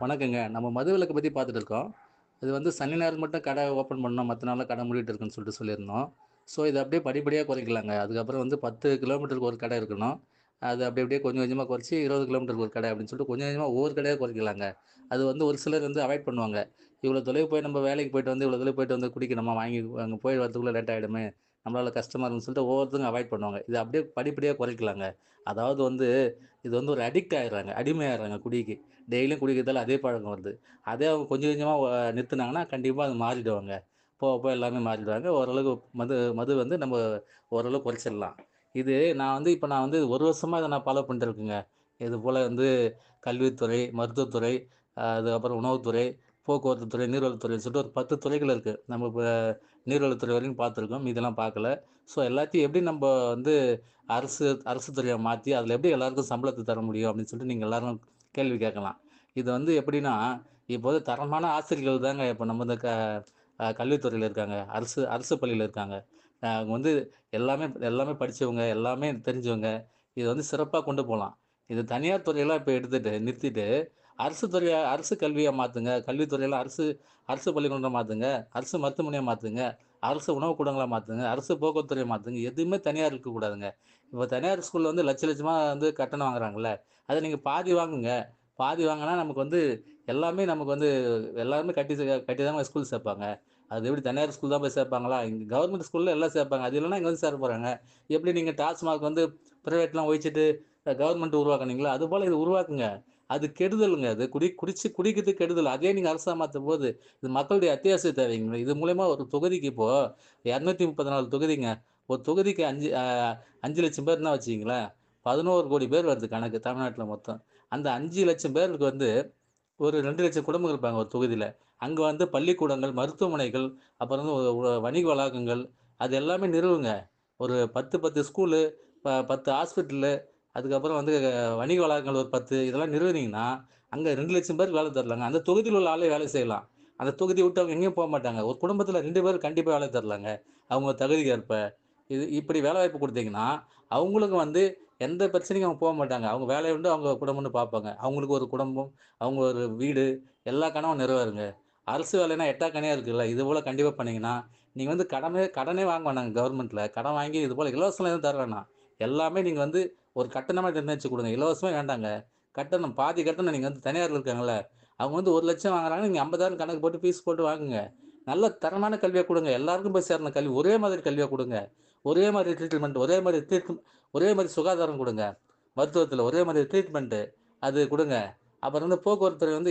வணக்கங்க. நம்ம மதுவிலக்க பத்தி பார்த்துட்டு இருக்கோம். இது வந்து சனி, ஞாயிறு மட்டும் கடை ஓப்பன் பண்ணோம். மத்த நாள்லாம் கடை மூடிட்டு இருக்குன்னு சொல்லிட்டு சொல்லியிருந்தோம். ஸோ, இத அப்படியே படிப்படியா குறைக்கலாங்க. அதுக்கப்புறம் வந்து 10 கிலோமீட்டருக்கு ஒரு கடை இருக்கணும். அது அப்படி அப்படியே கொஞ்சம் கொஞ்சமா குறைச்சு 20 கிலோமீட்டருக்கு ஒரு கடை அப்படின்னு சொல்லிட்டு கொஞ்சம் கொஞ்சமா ஒவ்வொரு கடையா குறைக்கலாங்க. அது வந்து ஒரு சிலர் வந்து அவாய்ட் பண்ணுவாங்க. இவ்வளோ தொலைவு போய் நம்ம வேலைக்கு போயிட்டு வந்து இவ்வளோ தொலைவு போயிட்டு வந்து குடிக்கணுமா? வாங்கி அங்க போய் வரதுக்குள்ள லேட் ஆயிடுமே! நம்மளால கஷ்டமா இருக்குன்னு சொல்லிட்டு ஒவ்வொருத்தரும் அவாய்ட் பண்ணுவாங்க. இத அப்படியே படிப்படியா குறைக்கலாங்க. அதாவது வந்து இது வந்து ஒரு அடிக்ட் ஆயிடுறாங்க. அடிமையாயிடுறாங்க குடிக்கு. டெய்லியும் குடிக்கிறதால அதே பழக்கம் வருது. அதே அவங்க கொஞ்சம் கொஞ்சமா நிறுத்துனாங்கன்னா, கண்டிப்பா அது மாறிடுவாங்க. போக போக எல்லாமே மாறிடுவாங்க. ஓரளவுக்கு மது மது வந்து நம்ம ஓரளவு குறைச்சிடலாம். இது நான் வந்து 1 வருஷமா இத நான் ஃபாலோ பண்ணிட்டு இருக்கேங்க. இதுபோல வந்து கல்வித்துறை, மருத்துவத்துறை, அதுக்கப்புறம் உணவுத்துறை, போக்குவரத்து துறை, நீர்வளத்துறைன்னு சொல்லிட்டு ஒரு 10 துறைகள் இருக்கு. நம்ம இப்ப நீர்வளத்துறை வரைக்கும் பார்த்துருக்கோம். மீதெல்லாம் பார்க்கல. ஸோ எல்லாத்தையும் எப்படி நம்ப வந்து அரசு அரசு துறையா மாத்தி, அதில எப்படி எல்லாருக்கும் சம்பளத்த தர முடியும் அப்படின்னு சொல்லிட்டு நீங்க எல்லாரும் கேள்வி கேட்கலாம். இது வந்து எப்படின்னா, இப்போ வந்து தரமான ஆசிரியர்கள் தாங்க இப்ப நம்ம இந்த கல்வித்துறையில இருக்காங்க. அரசு அரசு பள்ளியில இருக்காங்க. அவங்க வந்து எல்லாமே எல்லாமே படிச்சவங்க, எல்லாமே தெரிஞ்சவங்க. இத வந்து சிறப்பா கொண்டு போலாம். இது தனியார் துறையெல்லாம் இப்ப எடுத்துட்டு நிறுத்திட்டு, அரசு துறையா அரசு கல்வியா மாத்துங்க. கல்வித்துறையெல்லாம் அரசு அரசு பள்ளிக்கூடமா மாத்துங்க. அரசு மருத்துவமனையா மாத்துங்க. அரசு உணவுக்கூடங்களா மாத்துங்க. அரசு போக்குவரத்து துறையா மாத்துங்க. எதுவுமே தனியார் இருக்கக்கூடாதுங்க. இப்ப தனியார் ஸ்கூல்ல வந்து லட்ச லட்சமா வந்து கட்டணம் வாங்குறாங்கல்ல. அத நீங்க பாதி வாங்குங்க. பாதி வாங்குனா நமக்கு வந்து எல்லாமே நமக்கு வந்து எல்லாருமே கட்டி தாங்க ஸ்கூல் சேர்ப்பாங்க. அது எப்படி தனியார் ஸ்கூல் தான் போய் சேர்ப்பாங்களா? இங்க கவர்மெண்ட் ஸ்கூல்ல எல்லாம் சேர்ப்பாங்க. அது இல்லன்னா இங்க வந்து சேர போறாங்க. எப்படி நீங்க டாஸ்மாக் வந்து பிரைவேட்லாம் ஒழிச்சுட்டு கவர்மெண்ட் உருவாக்குனீங்களோ, அதுபோல இத உருவாக்குங்க. அது கெடுதலுங்க அது. குடிச்சு குடிக்கிறது கெடுதல். அதே நீங்க அரசா மாத்தும்போது, இது மக்களுடைய அத்தியாவசிய தேவைங்க. இது மூலியமா ஒரு தொகுதிக்கு இப்போ 234 தொகுதிங்க. ஒரு தொகுதிக்கு 5,00,000 பேர்ன்னா வச்சுக்கங்களேன். 11,00,00,000 பேர் வருது கணக்கு தமிழ்நாட்டுல மொத்தம். அந்த 5,00,000 பேருக்கு வந்து ஒரு 2,00,000 குடும்பங்கள் இருப்பாங்க ஒரு தொகுதியில. அங்க வந்து பள்ளிக்கூடங்கள், மருத்துவமனைகள், அப்புறம் வந்து வணிக வளாகங்கள் அது எல்லாமே நிறுவுங்க. ஒரு 10 ஸ்கூலு, 10 ஹாஸ்பிட்டலு, அதுக்கப்புறம் வந்து வணிக வளாகங்கள் ஒரு 10 இதெல்லாம் நிறுவுனீங்கன்னா, அங்க 2,00,000 பேருக்கு வேலை தரலாங்க. அந்த தொகுதியில உள்ள ஆளே வேலை செய்யலாம். அந்த தொகுதிய விட்டு அவங்க எங்கேயும் போமாட்டாங்க. ஒரு குடும்பத்தில 2 பேர் கண்டிப்பா வேலை தரலாங்க. அவங்க தகுதிக்கு ஏற்ப. இது இப்படி வேலைவாய்ப்பு குடுத்தீங்கன்னா, அவங்களுக்கும் வந்து எந்த பிரச்சனைக்கும் அவங்க போமாட்டாங்க. அவங்க வேலைய உண்டு, அவங்க குடும்பம்னு பார்ப்பாங்க. அவங்களுக்கு ஒரு குடும்பம், அவங்க ஒரு வீடு, எல்லா கனவும் நிறைவேறுங்க. அரசு வேலைன்னா எட்டா கனியா இருக்குல்ல. இதுபோல கண்டிப்பா பண்ணீங்கன்னா, நீங்க வந்து கடனே வாங்க வேணாங்க கவர்மெண்ட்ல. கடன் வாங்கி இது போல இலவசம்லாம் எதுவும் தர வேணாம். எல்லாமே நீங்க வந்து ஒரு கட்டணமா நிர்ணயிச்சு குடுங்க. இலவசமே வேண்டாங்க. கட்டணம் பாதி கட்டணம் நீங்க வந்து தனியார்ல இருக்காங்கல்ல, அவங்க வந்து 1,00,000 வாங்குறாங்கன்னா, நீங்க 50,000 கணக்கு போட்டு ஃபீஸ் போட்டு வாங்குங்க. நல்ல தரமான கல்வியா குடுங்க. எல்லாருக்கும் போய் சேரணும் கல்வி. ஒரே மாதிரி கல்வியா குடுங்க. ஒரே மாதிரி ட்ரீட்மெண்ட், ஒரே மாதிரி சுகாதாரம் குடுங்க. மருத்துவத்தில ஒரே மாதிரி ட்ரீட்மெண்ட் அது குடுங்க. அப்புறம் வந்து போக்குவரத்து துறை வந்து